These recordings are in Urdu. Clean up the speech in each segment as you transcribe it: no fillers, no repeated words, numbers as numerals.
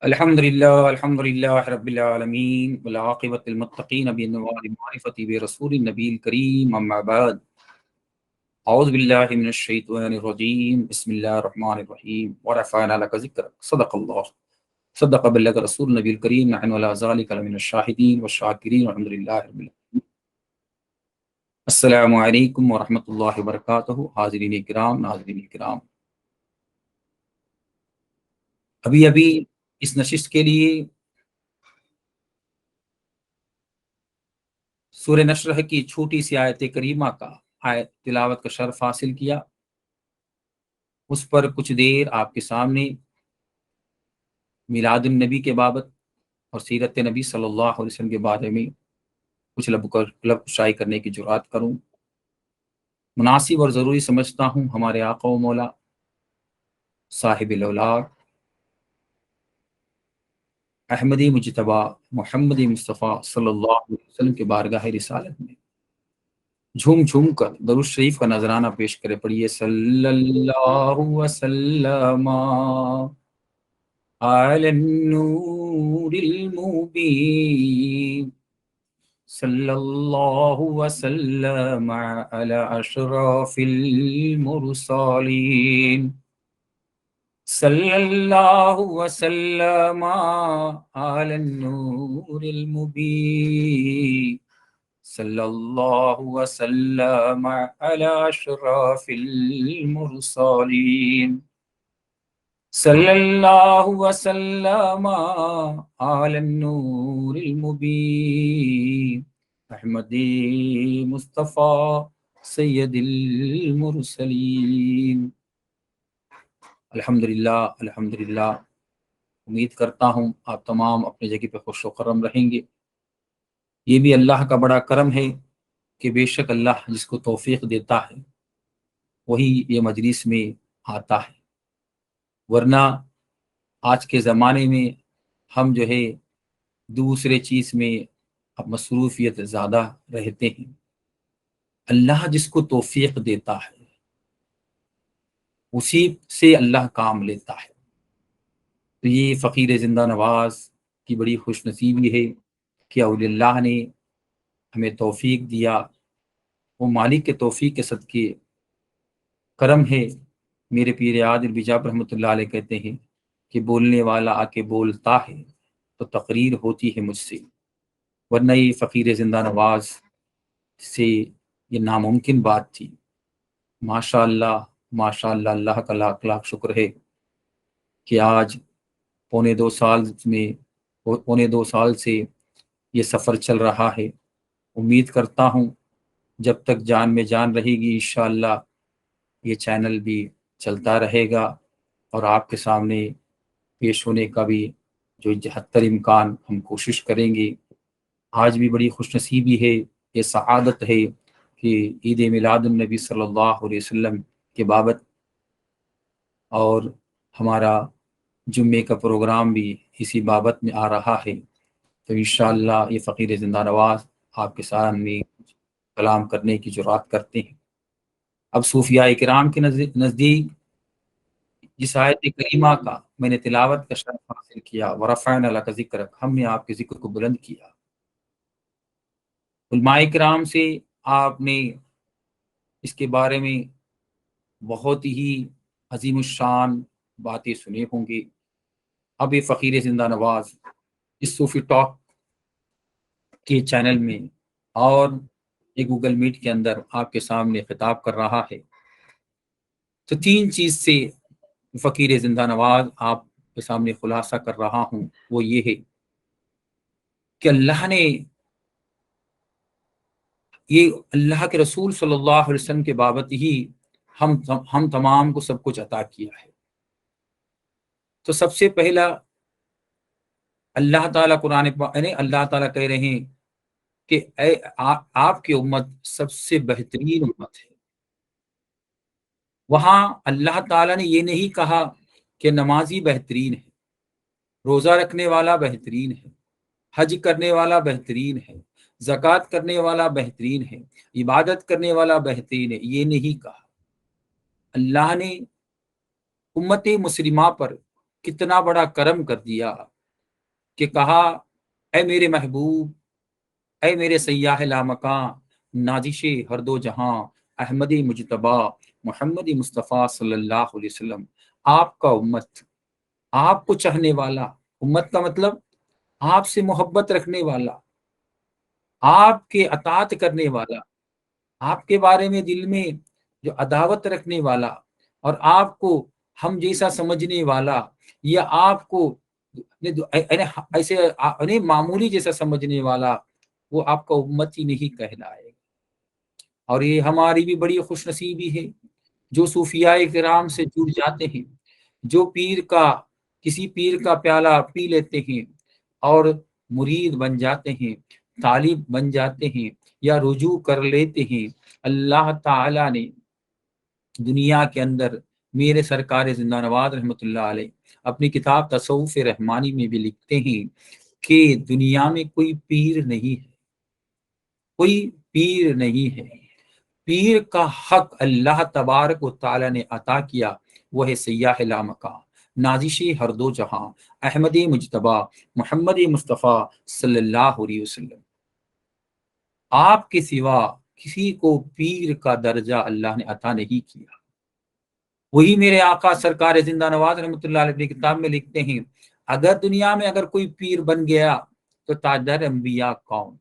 الحمد للہ رب العالمین والعاقبۃ للمتقین بنوال معرفت برسول النبی الکریم اما بعد اعوذ باللہ من الشیطان الرجیم بسم اللہ الرحمن الرحیم ورفعنا لک ذکرک صدق بلغ رسول النبی الکریم نحن علی ذلک لمن الشاہدین والشاکرین والحمد للہ رب العالمین۔ السلام علیکم ورحمۃ اللہ وبرکاتہ۔ حاضرین کرام، ناظرین کرام، ابھی اس نشست کے لیے سورہ نشرح کی چھوٹی سی آیت کریمہ کا تلاوت کا شرف حاصل کیا۔ اس پر کچھ دیر آپ کے سامنے میلاد النبی کے بابت اور سیرت نبی صلی اللہ علیہ وسلم کے بارے میں کچھ لب کشائی کرنے کی جرات کروں۔ مناسب اور ضروری سمجھتا ہوں ہمارے آقا و مولا صاحب الاولاد احمدی مجتبی محمدی مصطفیٰ صلی اللہ علیہ وسلم کے بارگاہ رسالت میں جھوم جھوم کر درود شریف کا نذرانہ پیش کرے۔ پڑھیے صلی اللہ وسلم علی النور المبین، صلی اللہ وسلم علی اشرف المرسلین، صلی اللہ وسلم علی النور المبین، صلی اللہ وسلم علی اشرف المرسلین، صلی اللہ وسلم علی النور المبین، احمدی مصطفیٰ سید المرسلین۔ الحمدللہ الحمدللہ، امید کرتا ہوں آپ تمام اپنی جگہ پہ خوش و خرم رہیں گے۔ یہ بھی اللہ کا بڑا کرم ہے کہ بے شک اللہ جس کو توفیق دیتا ہے وہی یہ مجلس میں آتا ہے، ورنہ آج کے زمانے میں ہم جو ہے دوسرے چیز میں مصروفیت زیادہ رہتے ہیں۔ اللہ جس کو توفیق دیتا ہے اسی سے اللہ کام لیتا ہے۔ تو یہ فقیر زندہ نواز کی بڑی خوش نصیبی ہے کہ اولیاء اللہ نے ہمیں توفیق دیا۔ وہ مالک کے توفیق کے صدقے کرم ہے۔ میرے پیر عادل بجاب رحمۃ اللہ علیہ کہتے ہیں کہ بولنے والا آ کے بولتا ہے تو تقریر ہوتی ہے مجھ سے، ورنہ یہ فقیر زندہ نواز سے یہ ناممکن بات تھی۔ ماشاء اللہ ماشاء اللہ، اللہ کا لاکھ لاکھ شکر ہے کہ آج پونے دو سال سے یہ سفر چل رہا ہے۔ امید کرتا ہوں جب تک جان میں جان رہے گی انشاءاللہ یہ چینل بھی چلتا رہے گا، اور آپ کے سامنے پیش ہونے کا بھی جو 71 امکان ہم کوشش کریں گے۔ آج بھی بڑی خوش نصیبی ہے، یہ سعادت ہے کہ عید میلاد النبی صلی اللہ علیہ وسلم کے بابت اور ہمارا جمعے کا پروگرام بھی اسی بابت میں آ رہا ہے۔ تو انشاءاللہ یہ فقیر زندہ نواز آپ کے سامنے کلام کرنے کی جرات کرتے ہیں۔ اب صوفیاء کرام کے نزدیک جس آیت کریمہ کا میں نے تلاوت کا شرف حاصل کیا، ورفعنا لک ذکرک، ہم نے آپ کے ذکر کو بلند کیا۔ علماء کرام سے آپ نے اس کے بارے میں بہت ہی عظیم الشان باتیں سنے ہوں گی۔ اب یہ فقیر زندہ نواز اس صوفی ٹاک کے چینل میں اور یہ گوگل میٹ کے اندر آپ کے سامنے خطاب کر رہا ہے۔ تو 3 چیز سے فقیر زندہ نواز آپ کے سامنے خلاصہ کر رہا ہوں، وہ یہ ہے کہ اللہ نے یہ اللہ کے رسول صلی اللہ علیہ وسلم کے بابت ہی ہم تمام کو سب کچھ عطا کیا ہے۔ تو سب سے پہلا اللہ تعالیٰ اللہ تعالیٰ کہہ رہے ہیں کہ آپ کی امت سب سے بہترین امت ہے۔ وہاں اللہ تعالیٰ نے یہ نہیں کہا کہ نمازی بہترین ہے، روزہ رکھنے والا بہترین ہے، حج کرنے والا بہترین ہے، زکوٰۃ کرنے والا بہترین ہے، عبادت کرنے والا بہترین ہے، یہ نہیں کہا۔ اللہ نے امت مسلمہ پر کتنا بڑا کرم کر دیا کہ کہا اے میرے محبوب، اے میرے سیاح لامکاں، نازش ہر دو جہاں، احمد مجتبی محمد مصطفیٰ صلی اللہ علیہ وسلم، آپ کا امت، آپ کو چاہنے والا، امت کا مطلب آپ سے محبت رکھنے والا، آپ کے اطاعت کرنے والا، آپ کے بارے میں دل میں جو عداوت رکھنے والا، اور آپ کو ہم جیسا سمجھنے والا، یا آپ کو ایسے معمولی جیسا سمجھنے والا، وہ آپ کا امت ہی نہیں کہلائے گا۔ اور یہ ہماری بھی بڑی خوش نصیبی ہے جو صوفیاء کرام سے جڑ جاتے ہیں، جو کسی پیر کا پیالہ پی لیتے ہیں اور مرید بن جاتے ہیں، طالب بن جاتے ہیں، یا رجوع کر لیتے ہیں۔ اللہ تعالی نے دنیا کے اندر، میرے سرکار زندہ نواز رحمۃ اللہ علیہ اپنی کتاب تصوف رحمانی میں بھی لکھتے ہیں کہ دنیا میں کوئی پیر نہیں ہے، کوئی پیر نہیں ہے، پیر کا حق اللہ تبارک و تعالی نے عطا کیا، وہ ہے سیاح لامکاں، نازش ہر دو جہاں، احمد مجتبی محمد مصطفیٰ صلی اللہ علیہ وسلم۔ آپ کے سوا کسی کو پیر کا درجہ اللہ نے عطا نہیں کیا۔ وہی میرے آقا سرکار زندہ نواز رحمۃ اللہ علیہ اپنی کتاب میں لکھتے ہیں، اگر دنیا میں اگر کوئی پیر بن گیا تو تاجدار انبیاء کون؟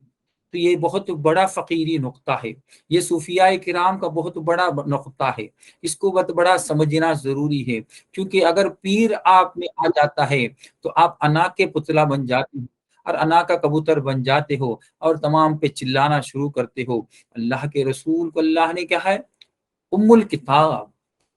تو یہ بہت بڑا فقیری نقطہ ہے، یہ صوفیاء کرام کا بہت بڑا نقطہ ہے، اس کو بہت بڑا سمجھنا ضروری ہے، کیونکہ اگر پیر آپ میں آ جاتا ہے تو آپ انا کے پتلا بن جاتے ہیں، اور انا کا کبوتر بن جاتے ہو، اور تمام پہ چلانا شروع کرتے ہو۔ اللہ کے رسول کو اللہ نے کیا ہے؟ ام الکتاب،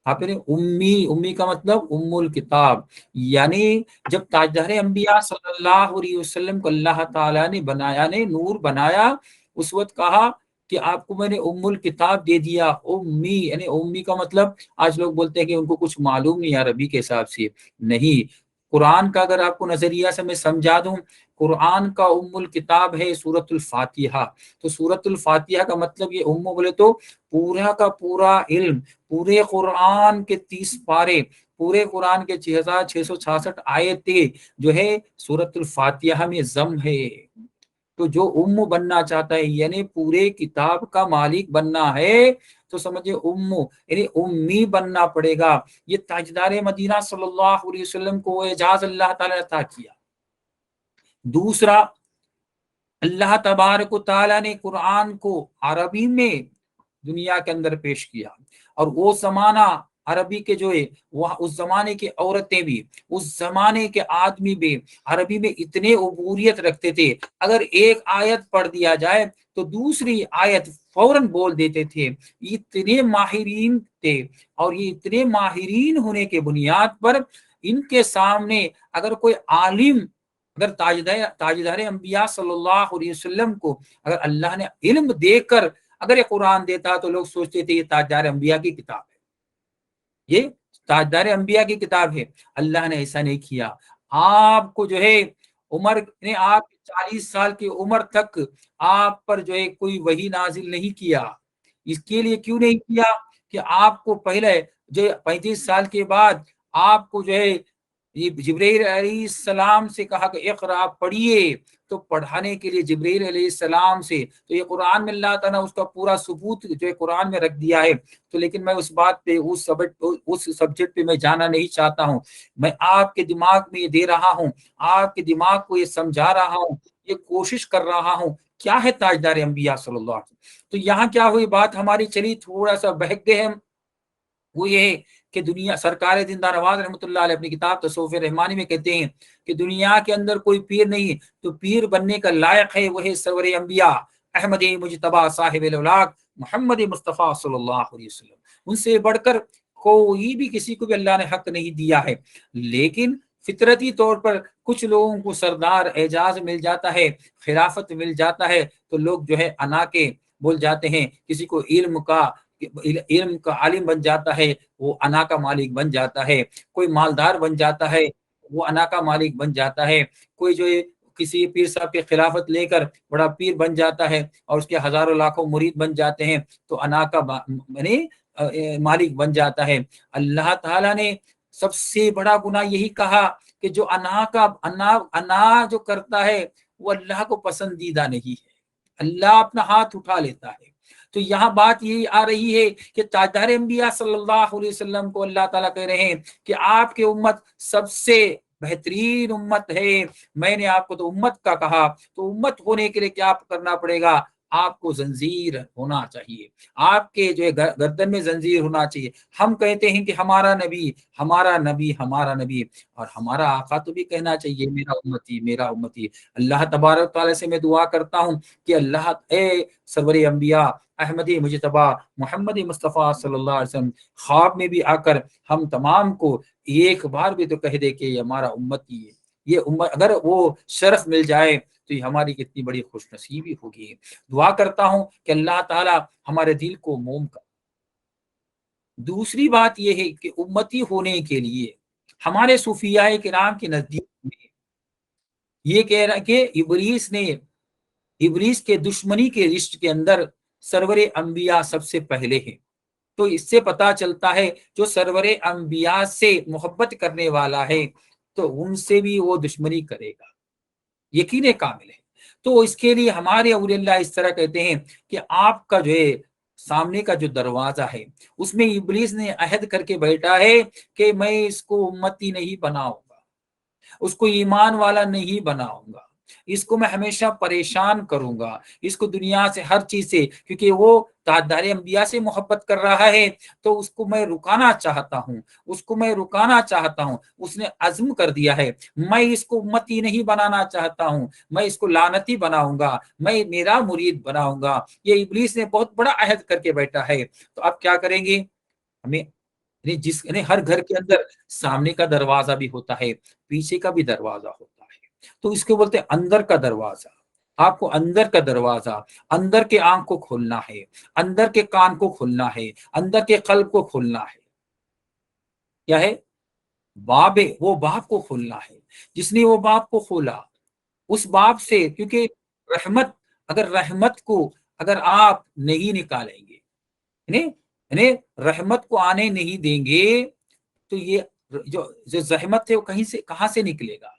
آپ نے امی کا مطلب ام الکتاب، یعنی جب تاجدار انبیاء صلی اللہ علیہ وسلم کو اللہ تعالیٰ نے بنایا، نے نور بنایا، اس وقت کہا کہ آپ کو میں نے ام الکتاب دے دیا۔ امی یعنی امی کا مطلب، آج لوگ بولتے ہیں کہ ان کو کچھ معلوم نہیں عربی کے حساب سے، نہیں، قرآن کا اگر آپ کو نظریہ سے میں سمجھا دوں، قرآن کا ام الکتاب ہے سورۃ الفاتحہ۔ تو سورۃ الفاتحہ کا مطلب یہ ام بولے تو پورا کا پورا علم، پورے قرآن کے 30 پارے، پورے قرآن کے 6666 آیتیں جو ہے سورۃ الفاتحہ میں ضم ہے۔ تو جو بننا چاہتا ہے، یعنی پورے کتاب کا مالک بننا ہے، تو سمجھے یعنی امی بننا پڑے گا۔ یہ تاجدار مدینہ صلی اللہ علیہ وسلم کو اعزاز اللہ تعالی نے عطا کیا۔ دوسرا، اللہ تبارک و تعالی نے قرآن کو عربی میں دنیا کے اندر پیش کیا، اور وہ زمانہ عربی کے جو ہے، وہ اس زمانے کی عورتیں بھی، اس زمانے کے آدمی بھی عربی میں اتنے عبوریت رکھتے تھے، اگر ایک آیت پڑھ دیا جائے تو دوسری آیت فوراً بول دیتے تھے، اتنے ماہرین تھے۔ اور یہ اتنے ماہرین ہونے کے بنیاد پر ان کے سامنے اگر کوئی عالم، اگر تاجدار انبیاء صلی اللہ علیہ وسلم کو اگر اللہ نے علم دے کر اگر یہ قرآن دیتا تو لوگ سوچتے تھے یہ تاجدار انبیاء کی کتاب ہے، یہ تاجدار انبیاء کی کتاب ہے۔ اللہ نے ایسا نہیں کیا۔ آپ کو جو ہے عمر نے، آپ 40 سال کی عمر تک آپ پر جو ہے کوئی وحی نازل نہیں کیا۔ اس کے لیے کیوں نہیں کیا کہ آپ کو پہلے جو 35 سال کے بعد آپ کو جو ہے یہ جبرائیل علیہ السلام سے کہا کہ اقرا، پڑھیے، تو پڑھانے کے لیے جبرائیل علیہ السلام سے، تو یہ قرآن میں اللہ تعالیٰ نے اس کا پورا ثبوت جو ہے قرآن میں رکھ دیا ہے۔ تو لیکن میں اس بات پہ، اس سبجیکٹ پہ میں جانا نہیں چاہتا ہوں، میں آپ کے دماغ میں یہ دے رہا ہوں، آپ کے دماغ کو یہ سمجھا رہا ہوں، یہ کوشش کر رہا ہوں کیا ہے تاجدار انبیاء صلی اللہ علیہ وسلم۔ تو یہاں کیا ہوئی بات ہماری چلی، تھوڑا سا بہک گئے ہم، وہ یہ ہے کہ دنیا، سرکار زندہ نواز رحمۃ اللہ علیہ اپنی کتاب تصوف رحمانی میں کہتے ہیں کہ دنیا کے اندر کوئی پیر نہیں ہے، تو پیر بننے کا لائق ہے وہ ہے سرور انبیاء احمد مجتبی صاحب الاولاق محمد مصطفیٰ صلی اللہ علیہ وسلم۔ ان سے بڑھ کر کوئی بھی کسی کو بھی اللہ نے حق نہیں دیا ہے، لیکن فطرتی طور پر کچھ لوگوں کو سردار اعزاز مل جاتا ہے، خلافت مل جاتا ہے، تو لوگ جو ہے انا کے بول جاتے ہیں، کسی کو علم کا عالم بن جاتا ہے، وہ انا کا مالک بن جاتا ہے، کوئی مالدار بن جاتا ہے، وہ انا کا مالک بن جاتا ہے، کوئی جو ہے کسی پیر صاحب کی خلافت لے کر بڑا پیر بن جاتا ہے اور اس کے ہزاروں لاکھوں مرید بن جاتے ہیں، تو انا کا مالک بن جاتا ہے۔ اللہ تعالیٰ نے سب سے بڑا گناہ یہی کہا کہ جو انا جو کرتا ہے وہ اللہ کو پسندیدہ نہیں ہے، اللہ اپنا ہاتھ اٹھا لیتا ہے۔ تو یہاں بات یہی آ رہی ہے کہ تاجدار انبیاء صلی اللہ علیہ وسلم کو اللہ تعالیٰ کہہ رہے ہیں کہ آپ کی امت سب سے بہترین امت ہے، میں نے آپ کو تو امت کا کہا، تو امت ہونے کے لیے کیا کرنا پڑے گا؟ آپ کو زنجیر ہونا چاہیے، آپ کے جو ہے گردن میں زنجیر ہونا چاہیے۔ ہم کہتے ہیں کہ ہمارا نبی ہمارا نبی ہمارا نبی، اور ہمارا آقا تو بھی کہنا چاہیے میرا امتی میرا امتی۔ اللہ تبارک تعالیٰ سے میں دعا کرتا ہوں کہ اللہ اے سرور انبیاء احمدی مجتبی محمد مصطفیٰ صلی اللہ علیہ وسلم خواب میں بھی آ کر ہم تمام کو ایک بار بھی تو کہہ دے کہ یہ ہمارا امتی ہے، یہ امت، اگر وہ شرف مل جائے تو یہ ہماری کتنی بڑی خوش نصیبی ہوگی۔ دعا کرتا ہوں کہ اللہ تعالی ہمارے دل کو موم کر۔ دوسری بات یہ ہے کہ امتی ہونے کے لیے ہمارے صوفیاء کرام کے نزدیک میں یہ کہہ رہا کہ ابلیس کے دشمنی کے لسٹ کے اندر سرور انبیاء سب سے پہلے ہیں۔ تو اس سے پتا چلتا ہے جو سرور انبیاء سے محبت کرنے والا ہے تو ان سے بھی وہ دشمنی کرے گا، یقین کامل ہے۔ تو اس کے لیے ہمارے اولیاء اللہ اس طرح کہتے ہیں کہ آپ کا جو ہے سامنے کا جو دروازہ ہے اس میں ابلیس نے عہد کر کے بیٹھا ہے کہ میں اس کو امتی نہیں بناؤں گا، اس کو ایمان والا نہیں بناؤں گا، اس کو میں ہمیشہ پریشان کروں گا، اس کو دنیا سے ہر چیز سے، کیونکہ وہ تاجدار انبیاء سے محبت کر رہا ہے تو اس کو میں رکانا چاہتا ہوں، اس کو میں رکانا چاہتا ہوں۔ اس نے عزم کر دیا ہے میں اس کو امتی نہیں بنانا چاہتا ہوں، میں اس کو لعنتی بناؤں گا، میں میرا مرید بناؤں گا۔ یہ ابلیس نے بہت بڑا عہد کر کے بیٹھا ہے۔ تو اب کیا کریں گے؟ ہمیں ہر گھر کے اندر سامنے کا دروازہ بھی ہوتا ہے، پیچھے کا بھی دروازہ ہوتا ہے، تو اس کو بولتے ہیں اندر کا دروازہ۔ آپ کو اندر کا دروازہ، اندر کے آنکھ کو کھولنا ہے، اندر کے کان کو کھولنا ہے، اندر کے قلب کو کھولنا ہے۔ کیا ہے؟ باب ہے، وہ باب کو کھولنا ہے۔ جس نے وہ باب کو کھولا اس باب سے، کیونکہ رحمت، اگر رحمت کو اگر آپ نہیں نکالیں گے، یعنی رحمت کو آنے نہیں دیں گے تو یہ جو زحمت ہے وہ کہاں سے نکلے گا؟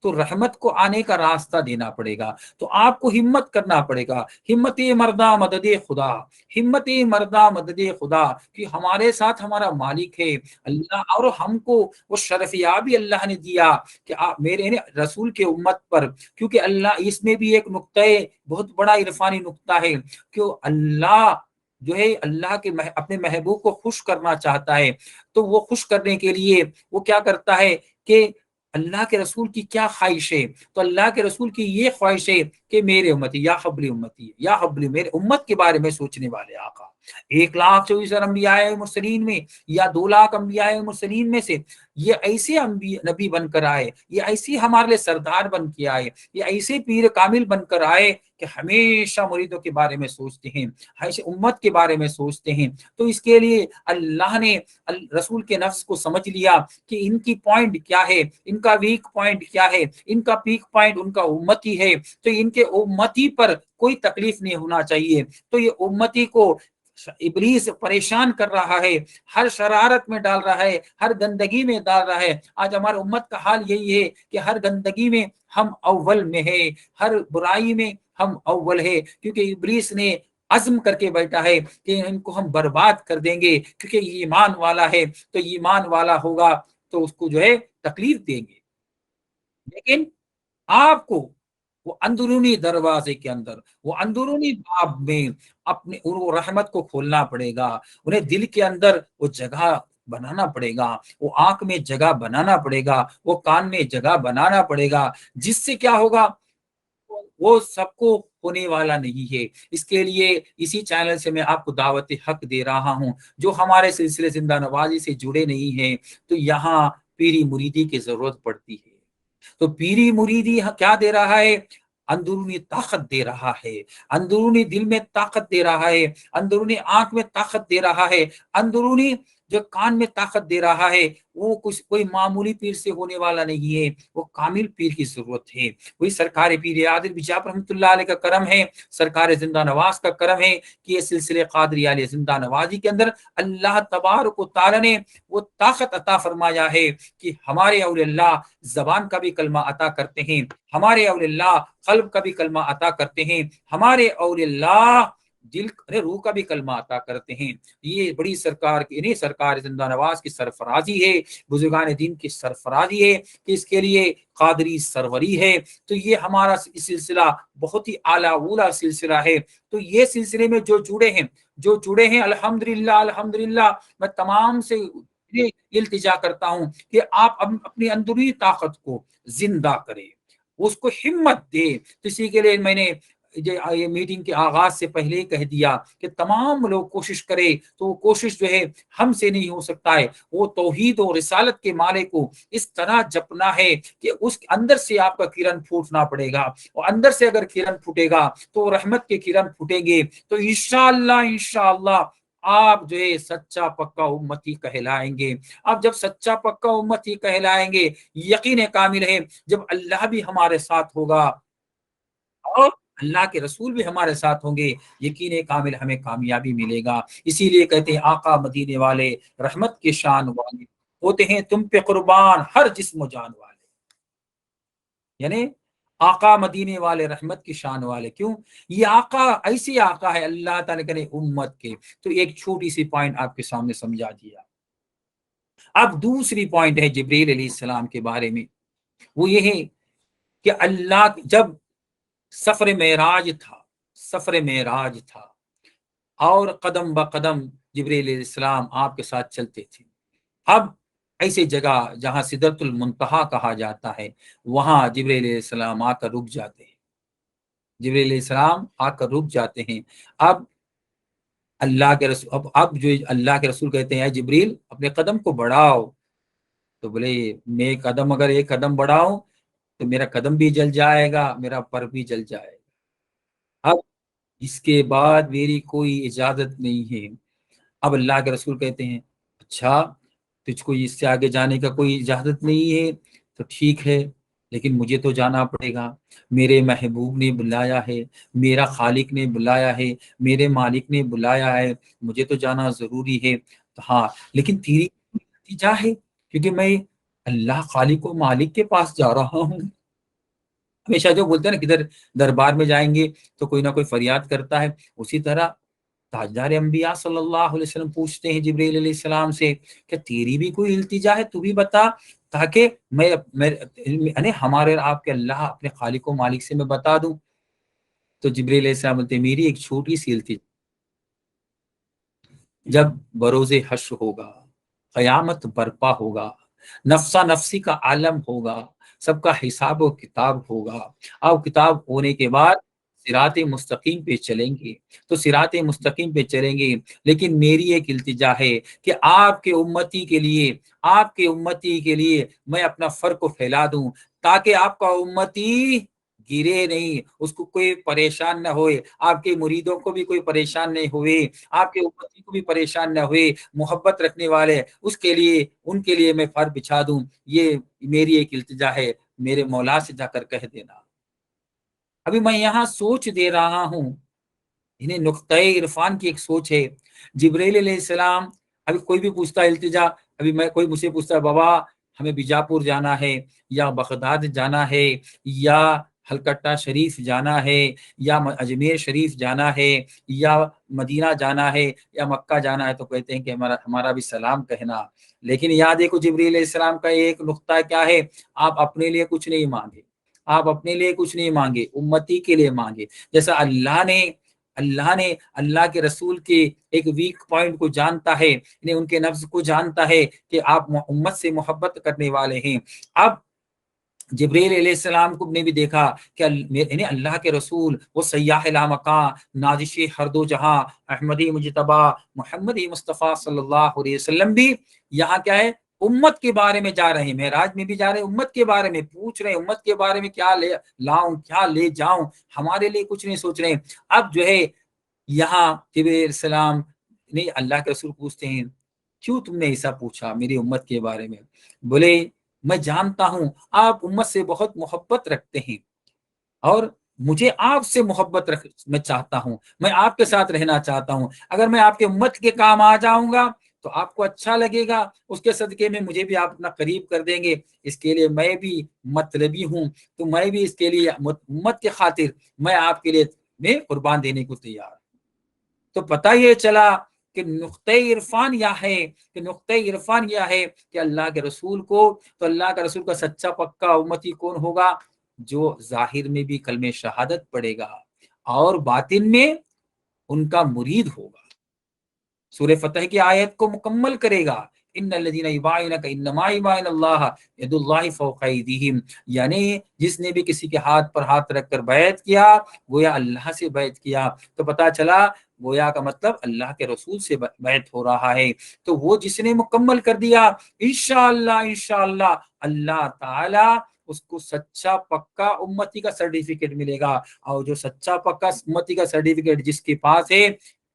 تو رحمت کو آنے کا راستہ دینا پڑے گا، تو آپ کو ہمت کرنا پڑے گا۔ ہمت مردہ مدد خدا، ہمت مردہ مدد خدا، کہ ہمارے ساتھ ہمارا مالک ہے اللہ، اور ہم کو وہ شرفیابی اللہ نے دیا کہ آپ میرے رسول کے امت پر، کیونکہ اللہ اس میں بھی ایک نقطہ بہت بڑا عرفانی نقطہ ہے کہ اللہ جو ہے اللہ کے اپنے محبوب کو خوش کرنا چاہتا ہے، تو وہ خوش کرنے کے لیے وہ کیا کرتا ہے کہ اللہ کے رسول کی کیا خواہش ہے؟ تو اللہ کے رسول کی یہ خواہش ہے کہ میرے امتی یا حبلی امتی یا حبلی، میرے امت کے بارے میں سوچنے والے آقا 1,24,000 انبیاء مرسلین میں یا 2,00,000 انبیاء مرسلین میں سے یہ ایسے نبی بن کر آئے، یہ ایسی ہمارے لیے سردار بن کے آئے، یہ ایسے پیر کامل بن کر آئے کہ ہمیشہ مریدوں کے بارے میں سوچتے ہیں، ہمیشہ امت کے بارے میں سوچتے ہیں۔ تو اس کے لیے اللہ نے رسول کے نفس کو سمجھ لیا کہ ان کی پوائنٹ کیا ہے، ان کا ویک پوائنٹ کیا ہے، ان کا پیک پوائنٹ ان کا امتی ہے، تو ان کے امتی پر کوئی تکلیف نہیں ہونا چاہیے۔ تو یہ امتی کو ابلیس پریشان کر رہا ہے، ہر شرارت میں ڈال رہا ہے، ہر گندگی میں ڈال رہا ہے۔ آج ہمارے امت کا حال یہی ہے کہ ہر گندگی میں ہم اول میں ہے، ہر برائی میں ہم اول ہے، کیونکہ ابلیس نے عزم کر کے بیٹھا ہے کہ ان کو ہم برباد کر دیں گے، کیونکہ یہ ایمان والا ہے تو ایمان والا ہوگا تو اس کو جو ہے تکلیف دیں گے۔ لیکن آپ کو وہ اندرونی دروازے کے اندر، وہ اندرونی باب میں اپنے وہ رحمت کو کھولنا پڑے گا، انہیں دل کے اندر وہ جگہ بنانا پڑے گا، وہ آنکھ میں جگہ بنانا پڑے گا، وہ کان میں جگہ بنانا پڑے گا، جس سے کیا ہوگا؟ وہ سب کو ہونے والا نہیں ہے۔ اس کے لیے اسی چینل سے میں آپ کو دعوت حق دے رہا ہوں، جو ہمارے سلسلے زندہ نوازی سے جڑے نہیں ہیں تو یہاں پیری مریدی کی ضرورت پڑتی ہے۔ تو پیری مریدی کیا دے رہا ہے؟ اندرونی طاقت دے رہا ہے، اندرونی دل میں طاقت دے رہا ہے، اندرونی آنکھ میں طاقت دے رہا ہے، اندرونی جو کان میں طاقت دے رہا ہے وہ کچھ کوئی معمولی پیر سے ہونے والا نہیں ہے، وہ کامل پیر کی ضرورت ہے۔ وہی سرکار پیر عادل بجاپ رحمۃ اللہ علیہ کا کرم ہے، سرکار زندہ نواز کا کرم ہے کہ یہ سلسلے قادری علیہ زندہ نوازی کے اندر اللہ تبارک و تعالی نے وہ طاقت عطا فرمایا ہے کہ ہمارے اولیاء اللہ زبان کا بھی کلمہ عطا کرتے ہیں، ہمارے اولیاء اللہ قلب کا بھی کلمہ عطا کرتے ہیں، ہمارے اولیاء اللہ دل روح کا بھی کلمہ عطا کرتے ہیں۔ یہ بڑی سرکار کی نہیں سرکار زندہ نواز کی سرفرازی ہے، بزرگان دین کی سرفرازی ہے کہ اس کے لیے قادری سروری ہے۔ تو یہ ہمارا سلسلہ بہت ہی اعلیٰ اولا سلسلہ ہے۔ تو یہ سلسلے میں جو جڑے ہیں الحمدللہ الحمدللہ، میں تمام سے التجا کرتا ہوں کہ آپ اپنی اندرونی طاقت کو زندہ کریں، اس کو ہمت دے۔ اسی کے لیے میں نے یہ میٹنگ کے آغاز سے پہلے ہی کہہ دیا کہ تمام لوگ کوشش کرے، تو وہ کوشش جو ہے ہم سے نہیں ہو سکتا ہے، وہ توحید و رسالت کے معنی کو اس طرح جپنا ہے کہ اس اندر سے آپ کا کرن پھوٹنا پڑے گا، اور اندر سے اگر کرن پھوٹے گا تو رحمت کے کرن پھوٹیں گے، تو انشاءاللہ آپ جو ہے سچا پکا امتی کہلائیں گے۔ اب جب سچا پکا امتی کہلائیں گے، یقین کامل ہے جب اللہ بھی ہمارے ساتھ ہوگا اور اللہ کے رسول بھی ہمارے ساتھ ہوں گے، یقین کامل ہمیں کامیابی ملے گا۔ اسی لیے کہتے ہیں آقا مدینے والے رحمت کے شان والے ہوتے ہیں تم پہ قربان ہر جسم و جان والے، یعنی آقا مدینے والے رحمت کی شان والے۔ کیوں؟ یہ آقا ایسی آقا ہے اللہ تعالیٰ نے امت کے۔ تو ایک چھوٹی سی پوائنٹ آپ کے سامنے سمجھا دیا۔ اب دوسری پوائنٹ ہے جبریل علیہ السلام کے بارے میں، وہ یہ ہے کہ اللہ جب سفر معراج تھا اور قدم بقدم جبریل علیہ السلام آپ کے ساتھ چلتے تھے۔ اب ایسے جگہ جہاں سدرۃ المنتہا کہا جاتا ہے، وہاں جبریل علیہ السلام آ کر رک جاتے ہیں، جبریل علیہ السلام آ کر رک جاتے ہیں۔ اب اللہ کے رسول اب جو اللہ کے رسول کہتے ہیں اے جبریل اپنے قدم کو بڑھاؤ، تو بولے میں قدم اگر ایک قدم بڑھاؤں تو میرا قدم بھی جل جائے گا، میرا پر بھی جل جائے گا، اب اس کے بعد میری کوئی اجازت نہیں ہے۔ اب اللہ کے رسول کہتے ہیں اچھا تجھ کو اس سے آگے جانے کا کوئی اجازت نہیں ہے تو ٹھیک ہے، لیکن مجھے تو جانا پڑے گا، میرے محبوب نے بلایا ہے، میرا خالق نے بلایا ہے، میرے مالک نے بلایا ہے، مجھے تو جانا ضروری ہے۔ تو ہاں لیکن تیری التجا ہے کیونکہ میں اللہ خالق و مالک کے پاس جا رہا ہوں۔ ہمیشہ جو بولتے ہیں نا کدھر دربار میں جائیں گے تو کوئی نہ کوئی فریاد کرتا ہے، اسی طرح تاجدار انبیاء صلی اللہ علیہ وسلم پوچھتے ہیں جبریل علیہ السلام سے کہ تیری بھی کوئی التجا ہے تو بھی بتا، تاکہ میں ہمارے آپ کے اللہ اپنے خالق و مالک سے میں بتا دوں۔ تو جبریل علیہ السلام بولتے ہیں میری ایک چھوٹی سی التجا، جب بروز حشر ہوگا، قیامت برپا ہوگا، نفسا نفسی کا عالم ہوگا، سب کا حساب و کتاب ہوگا، اب کتاب ہونے کے بعد صراط مستقیم پہ چلیں گے، تو صراط مستقیم پہ چلیں گے، لیکن میری ایک التجا ہے کہ آپ کے امتی کے لیے میں اپنا فرق پھیلا دوں، تاکہ آپ کا امتی گرے نہیں، اس کو کوئی پریشان نہ ہوئے، آپ کے مریدوں کو بھی کوئی پریشان نہیں ہوئے، آپ کے امتی کو بھی پریشان نہ ہوئے، محبت رکھنے والے ان کے لیے میں فر بچھا دوں۔ یہ میری ایک التجا ہے، میرے مولا سے جا کر کہہ دینا۔ ابھی میں یہاں سوچ دے رہا ہوں، انہیں نقطۂ عرفان کی ایک سوچ ہے۔ جبریل علیہ السلام، ابھی کوئی بھی پوچھتا ہے التجا، ابھی کوئی مجھ سے پوچھتا ہے بابا ہمیں بیجاپور جانا ہے یا بغداد جانا ہے یا ہلکٹہ شریف جانا ہے یا اجمیر شریف جانا ہے یا مدینہ جانا ہے یا مکہ جانا ہے، تو کہتے ہیں کہ ہمارا بھی سلام کہنا۔ لیکن یاد دیکھو جبریل علیہ السلام کا ایک نقطہ کیا ہے، آپ اپنے لیے کچھ نہیں مانگے، آپ اپنے لیے کچھ نہیں مانگے، امتی کے لیے مانگے۔ جیسا اللہ نے اللہ کے رسول کے ایک ویک پوائنٹ کو جانتا ہے، یعنی ان کے نفس کو جانتا ہے کہ آپ امت سے محبت کرنے والے ہیں۔ اب جبریل علیہ السلام کو نے بھی دیکھا کہ یعنی اللہ کے رسول وہ سیاح لامکاں، نازش ہر دو جہاں، احمدی مجتبی محمدی مصطفیٰ صلی اللہ علیہ وسلم بھی یہاں کیا ہے، امت کے بارے میں جا رہے ہیں، معراج میں بھی جا رہے ہیں، امت کے بارے میں پوچھ رہے ہیں، امت کے بارے میں کیا لے لاؤں کیا لے جاؤں، ہمارے لیے کچھ نہیں سوچ رہے ہیں۔ اب جو ہے یہاں جبریل علیہ السلام نہیں، اللہ کے رسول پوچھتے ہیں کیوں تم نے ایسا پوچھا میری امت کے بارے میں؟ بولے میں جانتا ہوں آپ امت سے بہت محبت رکھتے ہیں، اور مجھے آپ سے محبت میں چاہتا ہوں، میں آپ کے ساتھ رہنا چاہتا ہوں، اگر میں آپ کے امت کے کام آ جاؤں گا تو آپ کو اچھا لگے گا، اس کے صدقے میں مجھے بھی آپ اپنا قریب کر دیں گے، اس کے لیے میں بھی مطلبی ہوں، تو میں بھی اس کے لیے امت کے خاطر میں آپ کے لیے میں قربان دینے کو تیار ہوں۔ تو پتہ یہ چلا کہ نقطۂ عرفان یہ ہے کہ اللہ کے رسول کو، تو اللہ کے رسول کا سچا پکا امتی کون ہوگا؟ جو ظاہر میں بھی کلمہ شہادت پڑھے گا اور باطن میں ان کا مرید ہوگا، سورہ فتح کی آیت کو مکمل کرے گا، ان الذین یبایعونک انما یبایعون اللہ ید اللہ فوق ایدیہم، یعنی جس نے بھی کسی کے ہاتھ پر ہاتھ رکھ کر بیعت کیا گویا اللہ سے بیعت کیا۔ تو پتہ چلا گویا کا مطلب اللہ کے رسول سے بیعت ہو رہا ہے، تو وہ جس نے مکمل کر دیا انشاءاللہ اللہ تعالی اس کو سچا پکا امتی کا سرٹیفکیٹ ملے گا، اور جو سچا پکا امتی کا سرٹیفکیٹ جس کے پاس ہے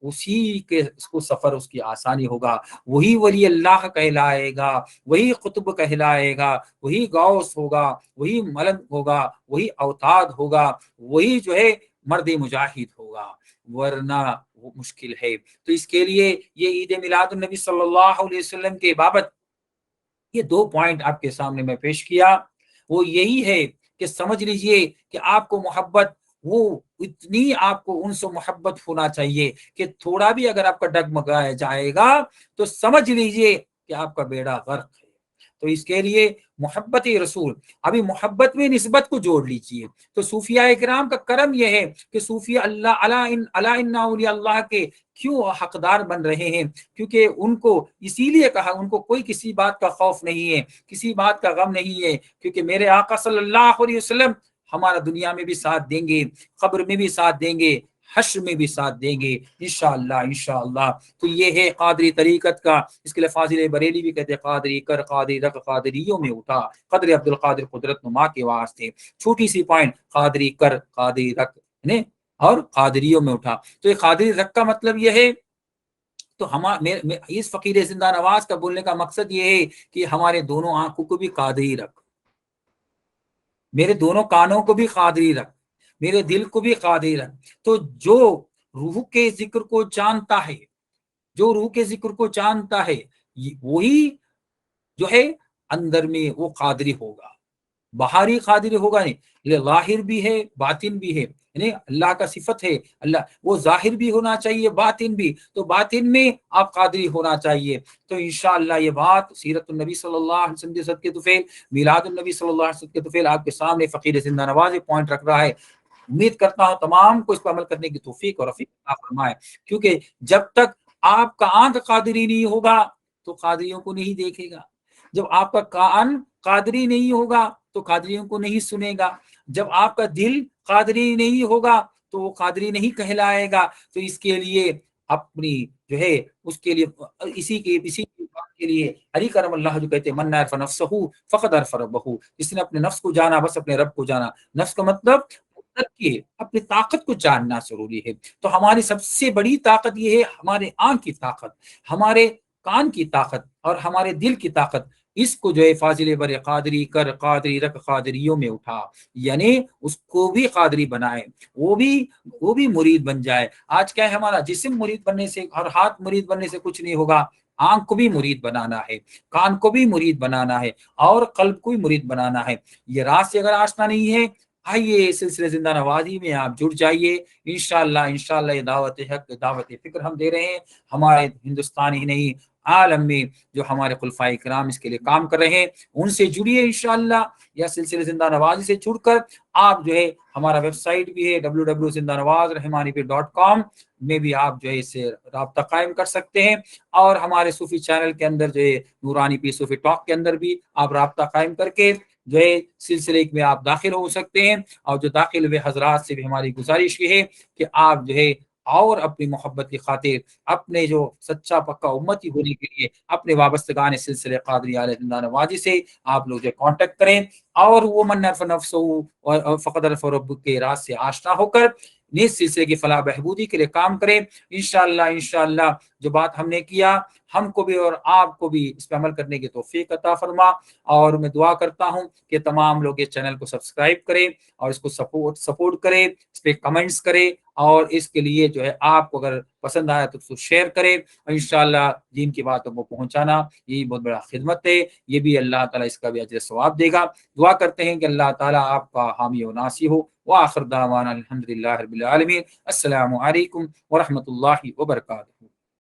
اسی کے اس کو سفر اس کی آسانی ہوگا، وہی ولی اللہ کہلائے گا، وہی قطب کہلائے گا، وہی غوث ہوگا، وہی ملک ہوگا، وہی اوتاد ہوگا، وہی جو ہے مرد مجاہد ہوگا، ورنہ وہ مشکل ہے۔ تو اس کے لیے یہ عید میلاد النبی صلی اللہ علیہ وسلم کے بابت یہ 2 پوائنٹ آپ کے سامنے میں پیش کیا، وہ یہی ہے کہ سمجھ لیجئے کہ آپ کو محبت، وہ اتنی آپ کو ان سے محبت ہونا چاہیے کہ تھوڑا بھی اگر آپ کا ڈگمگایا جائے گا تو سمجھ لیجئے کہ آپ کا بیڑا غرق ہے۔ تو اس کے لیے محبت رسول، ابھی محبت میں نسبت کو جوڑ لیجئے، تو صوفیاء کرام کا کرم یہ ہے کہ صوفیاء اللہ ان اولیاء اللہ کے کیوں حقدار بن رہے ہیں؟ کیونکہ ان کو اسی لیے کہا ان کو کوئی کسی بات کا خوف نہیں ہے، کسی بات کا غم نہیں ہے، کیونکہ میرے آقا صلی اللہ علیہ وسلم ہمارا دنیا میں بھی ساتھ دیں گے، قبر میں بھی ساتھ دیں گے، حشر میں بھی ساتھ دیں گے انشاءاللہ۔ تو یہ ہے قادری طریقت کا، اس کے لیے فاضل بریلی بھی کہتے ہیں قادری کر قادری رکھ قادریوں میں اٹھا، قدر عبد القادر قدرت نما کے واسطے، چھوٹی سی پوائنٹ قادری کر قادری رکھ اور قادریوں میں اٹھا۔ تو یہ قادری رکھ کا مطلب یہ ہے، تو اس فقیر زندہ نواز کا بولنے کا مقصد یہ ہے کہ ہمارے دونوں آنکھوں کو بھی قادری رکھ، میرے دونوں کانوں کو بھی قادری رکھ، میرے دل کو بھی قادری رکھ۔ تو جو روح کے ذکر کو جانتا ہے، جو روح کے ذکر کو جانتا ہے، وہی جو ہے اندر میں وہ قادری ہوگا، باہری قادری ہوگا نہیں، ظاہر بھی ہے باطن بھی ہے، یعنی اللہ کا صفت ہے، اللہ وہ ظاہر بھی ہونا چاہیے باطن بھی، تو باطن میں آپ قادری ہونا چاہیے۔ تو انشاءاللہ یہ بات سیرت النبی صلی اللہ علیہ وسلم کے صدقے طفیل، میلاد النبی صلی اللہ علیہ وسلم کے طفیل آپ کے سامنے فقیر زندہ نواز پوائنٹ رکھ رہا ہے، امید کرتا ہوں تمام کو اس پر عمل کرنے کی توفیق اور رفیق عطا فرمائے، کیونکہ جب تک آپ کا آنکھ قادری نہیں ہوگا تو قادریوں کو نہیں دیکھے گا، جب آپ کا کان قادری نہیں ہوگا تو قادریوں کو نہیں سنے گا، جب آپ کا دل قادری نہیں ہوگا تو وہ قادری نہیں کہلائے گا۔ تو اس کے لیے اپنی جو ہے اس کے لیے اسی بات کے لیے علی کرم اللہ جو کہتے ہیں من عرف نفسہ فقد عرف ربہ، جس نے اپنے نفس کو جانا بس اپنے رب کو جانا۔ نفس کا مطلب اپنی طاقت کو جاننا ضروری ہے۔ تو ہماری سب سے بڑی طاقت یہ ہے ہمارے آنکھ کی طاقت، ہمارے کان کی طاقت اور ہمارے دل کی طاقت، اس کو جو ہے فاضل بر قادری کر قادری رکھ قادریوں میں اٹھا، یعنی اس کو بھی قادری بنائے، وہ بھی مرید بن جائے۔ آج کیا ہے ہمارا جسم مرید بننے سے اور ہاتھ مرید بننے سے کچھ نہیں ہوگا، آنکھ کو بھی مرید بنانا ہے، کان کو بھی مرید بنانا ہے، اور قلب کو بھی مرید بنانا ہے۔ یہ راز سے اگر آشنا نہیں ہے، آئیے سلسلے زندہ نوازی میں آپ جڑ جائیے انشاءاللہ یہ دعوت حق دعوت فکر ہم دے رہے ہیں، ہمارے ہندوستان ہی نہیں عالم میں جو ہمارے خلفائے کرام اس کے لیے کام کر رہے ہیں ان سے جڑیے انشاءاللہ، یا سلسلے زندہ نوازی سے جڑ کر آپ جو ہے ہمارا ویب سائٹ بھی ہے www.zindanawazrahmanipur.com میں بھی آپ جو ہے اس سے رابطہ قائم کر سکتے ہیں، اور ہمارے صوفی چینل کے اندر جو ہے نورانی پیر صوفی ٹاک کے اندر بھی آپ رابطہ قائم کر کے جو ہے سلسلے میں آپ داخل ہو سکتے ہیں۔ اور جو داخل ہوئے حضرات سے بھی ہماری گزارش یہ ہے کہ آپ جو ہے اور اپنی محبت کی خاطر اپنے جو سچا پکا امتی ہونے کے لیے اپنے وابستگان سلسلے قادری علیہ زندہ نوازی سے آپ لوگ جو کانٹیکٹ کریں، اور وہ من عرف نفسہ اور فقد عرف رب کے راز سے آشنا ہو کر نیز سلسلے کی فلاح بہبودی کے لیے کام کرے۔ انشاءاللہ جو بات ہم نے کیا ہم کو بھی اور آپ کو بھی اس پہ عمل کرنے کی توفیق عطا فرما، اور میں دعا کرتا ہوں کہ تمام لوگ اس چینل کو سبسکرائب کریں اور اس کو سپورٹ کریں، اس پہ کمنٹس کریں، اور اس کے لیے جو ہے آپ کو اگر پسند آیا تو اس کو شیئر کریں، اور انشاءاللہ دین کی باتوں کو پہنچانا یہی بہت بڑا خدمت ہے، یہ بھی اللہ تعالیٰ اس کا بھی اجر ثواب دے گا۔ دعا کرتے ہیں کہ اللہ تعالیٰ آپ کا حامی و ناصر ہو۔ وآخر دعوانا الحمدللہ رب العالمین۔ السلام علیکم ورحمۃ اللہ وبرکاتہ۔